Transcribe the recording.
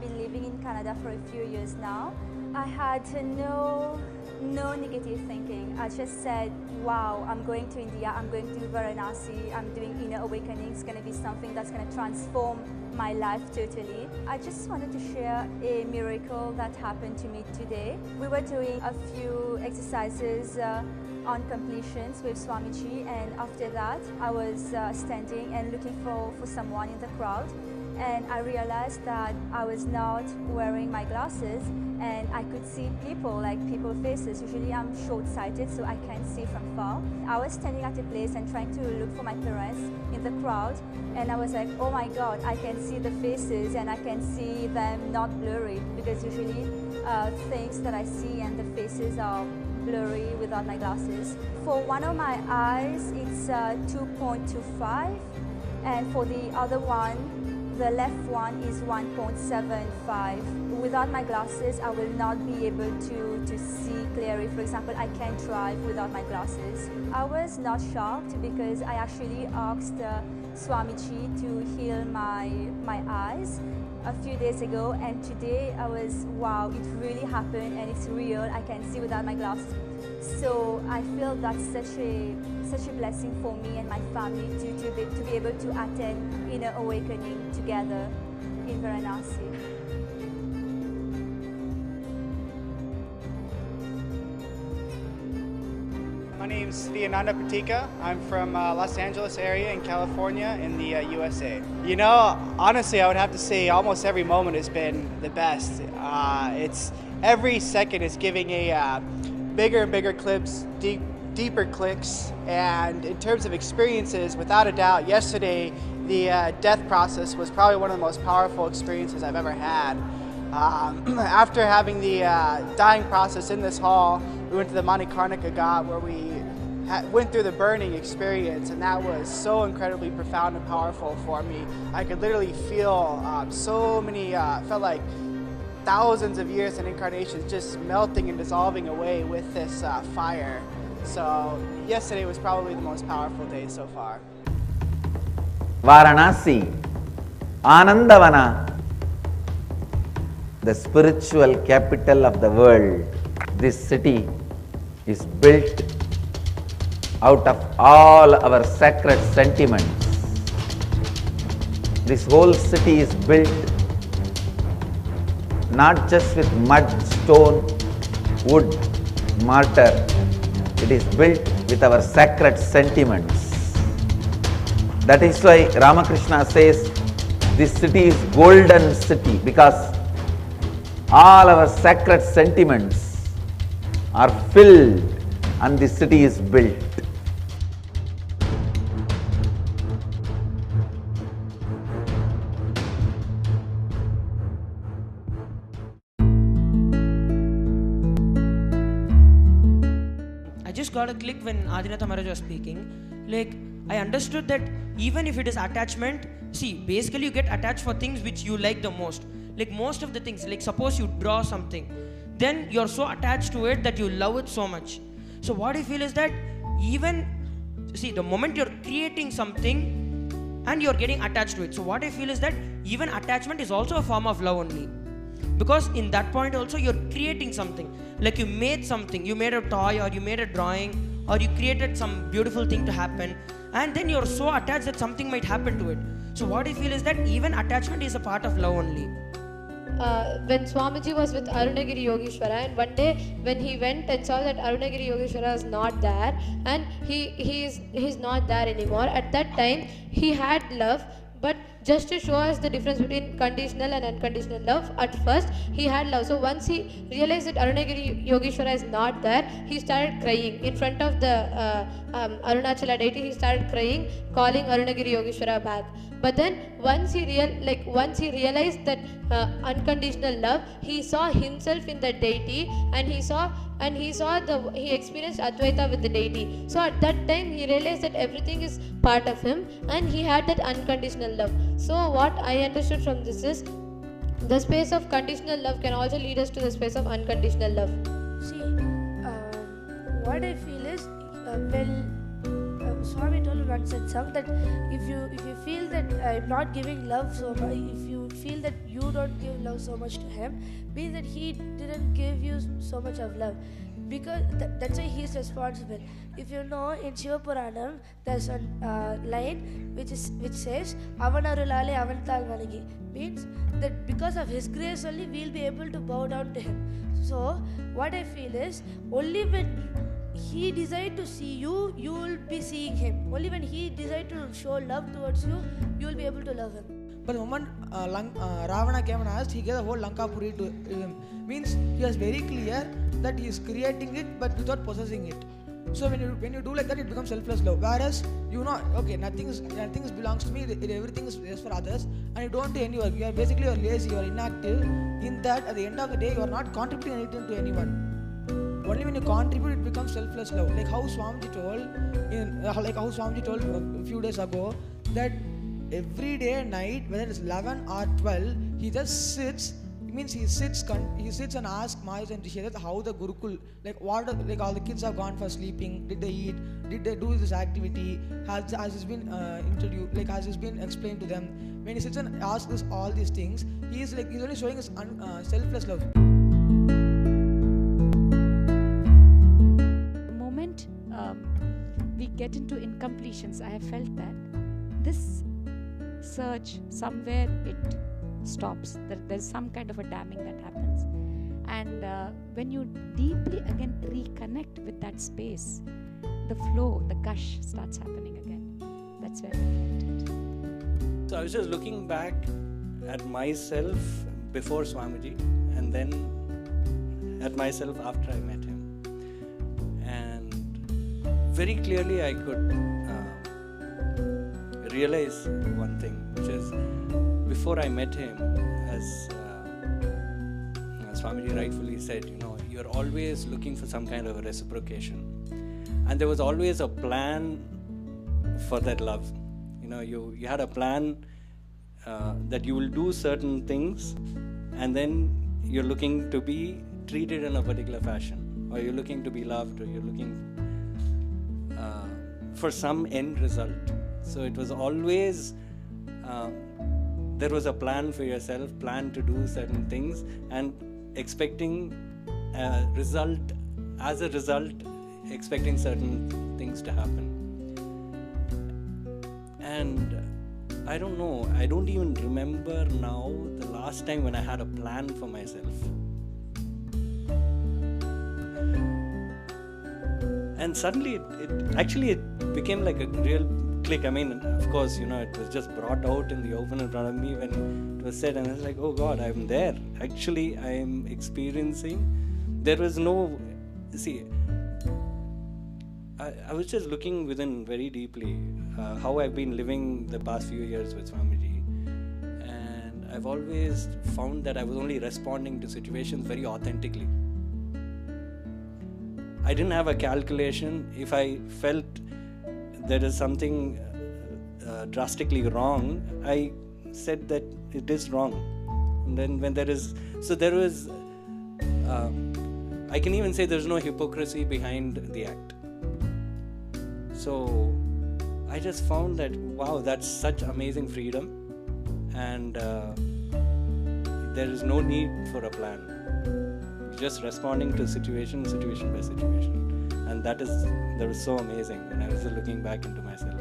I've been living in Canada for a few years now. I had no negative thinking. I just said, wow, I'm going to India, I'm going to Varanasi, I'm doing inner awakening. It's going to be something that's going to transform my life totally. I just wanted to share a miracle that happened to me today. We were doing a few exercises on completions with Swamiji, and after that I was standing and looking for someone in the crowd, and I realized that I was not wearing my glasses and I could see people faces. Usually I'm short-sighted, so I can't see from far. I was standing at a place and trying to look for my parents in the crowd, and I was like, oh my God, I can see the faces and I can see them not blurry, because usually things that I see and the faces are blurry without my glasses. For one of my eyes, it's 2.25, and for the other one, the left one, is 1.75. Without my glasses, I will not be able to see clearly. For example, I can't drive without my glasses. I was not shocked because I actually asked Swamiji to heal my eyes a few days ago, and today I was, wow, it really happened and it's real. I can see without my glasses. So I feel that's such a blessing for me and my family to be able to attend inner awakening together in Varanasi. My name's Nithyananda. I'm from Los Angeles area in California in the USA. You know, honestly, I would have to say almost every moment has been the best. It's every second is giving a bigger and bigger clips, deeper clicks, and in terms of experiences, without a doubt, yesterday the death process was probably one of the most powerful experiences I've ever had. After having the dying process in this hall, we went to the Manikarnika Ghat where we went through the burning experience, and that was so incredibly profound and powerful for me. I could literally feel so many, felt like thousands of years and incarnations just melting and dissolving away with this fire. So yesterday was probably the most powerful day so far. Varanasi, Anandavana, the spiritual capital of the world. This city is built out of all our sacred sentiments. This whole city is built not just with mud, stone, wood, mortar. It is built with our sacred sentiments. That is why Ramakrishna says this city is golden city, because all our sacred sentiments are filled and the city is built. I just got a click when Adinatha Maharaj was speaking. Like, I understood that even if it is attachment, see, basically you get attached for things which you like the most. Like most of the things, like suppose you draw something, then you're so attached to it that you love it so much. So what I feel is that even, see, the moment you're creating something and you're getting attached to it, so what I feel is that even attachment is also a form of love only. Because in that point also you're creating something. Like you made something, you made a toy or you made a drawing or you created some beautiful thing to happen, and then you're so attached that something might happen to it. So what I feel is that even attachment is a part of love only. When Swamiji was with Arunagiri Yogeshwara, and one day when he went and saw that Arunagiri Yogeshwara is not there, and he's not there anymore, at that time he had love, but just to show us the difference between conditional and unconditional love, at first he had love. So once he realized that Arunagiri Yogeshwara is not there, he started crying in front of the Arunachala deity. He started crying, calling Arunagiri Yogeshwara back. But then once he realized that unconditional love, he saw himself in the deity, and he experienced Advaita with the deity. So at that time he realized that everything is part of him, and he had that unconditional love. So what I understood from this is, the space of conditional love can also lead us to the space of unconditional love. See, what I feel is, Swami told once and sung that if you feel that I'm not giving love so much, if you feel that you don't give love so much to him, means that he didn't give you so much of love, because that's why he's responsible. If you know, in Shiva Puranam there's a line which says Avanarulale Avantal Vanagi, means that because of his grace only we'll be able to bow down to him. So what I feel is, only when he decides to see you, you will be seeing him. Only when he decides to show love towards you, you will be able to love him. But the moment Ravana came and asked, he gave the whole Lankapuri to him. Means he was very clear that he is creating it but without possessing it. So when you do like that, it becomes selfless love. Whereas you know, okay, nothing belongs to me. Everything is for others, and you don't do any work. You are lazy. You are inactive. In that, at the end of the day, you are not contributing anything to anyone. Only when you contribute, it becomes selfless love. Like how Swamiji told a few days ago, that every day night, whether it's 11 or 12, he just sits. It means he sits and asks Mayus and Rishi how the Gurukul, all the kids have gone for sleeping, did they eat, did they do this activity, has it been introduced, has it been explained to them. When he sits and asks all these things, he's only showing his selfless love. The moment we get into incompletions, I have felt that this search, somewhere it stops. There's some kind of a damming that happens, and when you deeply again reconnect with that space, the flow, the gush starts happening again. That's where I felt it. So I was just looking back at myself before Swamiji, and then at myself after I met him, and very clearly I could realize one thing, which is, before I met him, as Swamiji rightfully said, you're always looking for some kind of a reciprocation, and there was always a plan for that love. You had a plan that you will do certain things, and then you're looking to be treated in a particular fashion, or you're looking to be loved, or you're looking for some end result. So it was always there was a plan for yourself, plan to do certain things, and expecting a result, expecting certain things to happen. And I don't know, I don't even remember now the last time when I had a plan for myself. And suddenly it became like a real click. I mean, of course, it was just brought out in the open in front of me when it was said, and I was like, oh God, I'm there. Actually, I'm experiencing. There was no, I was just looking within very deeply how I've been living the past few years with Swamiji, and I've always found that I was only responding to situations very authentically. I didn't have a calculation. If I felt there is something drastically wrong, I said that it is wrong. And then when I can even say there's no hypocrisy behind the act. So I just found that, wow, that's such amazing freedom, and there is no need for a plan. Just responding to situation by situation, and that was so amazing. And I was looking back into myself.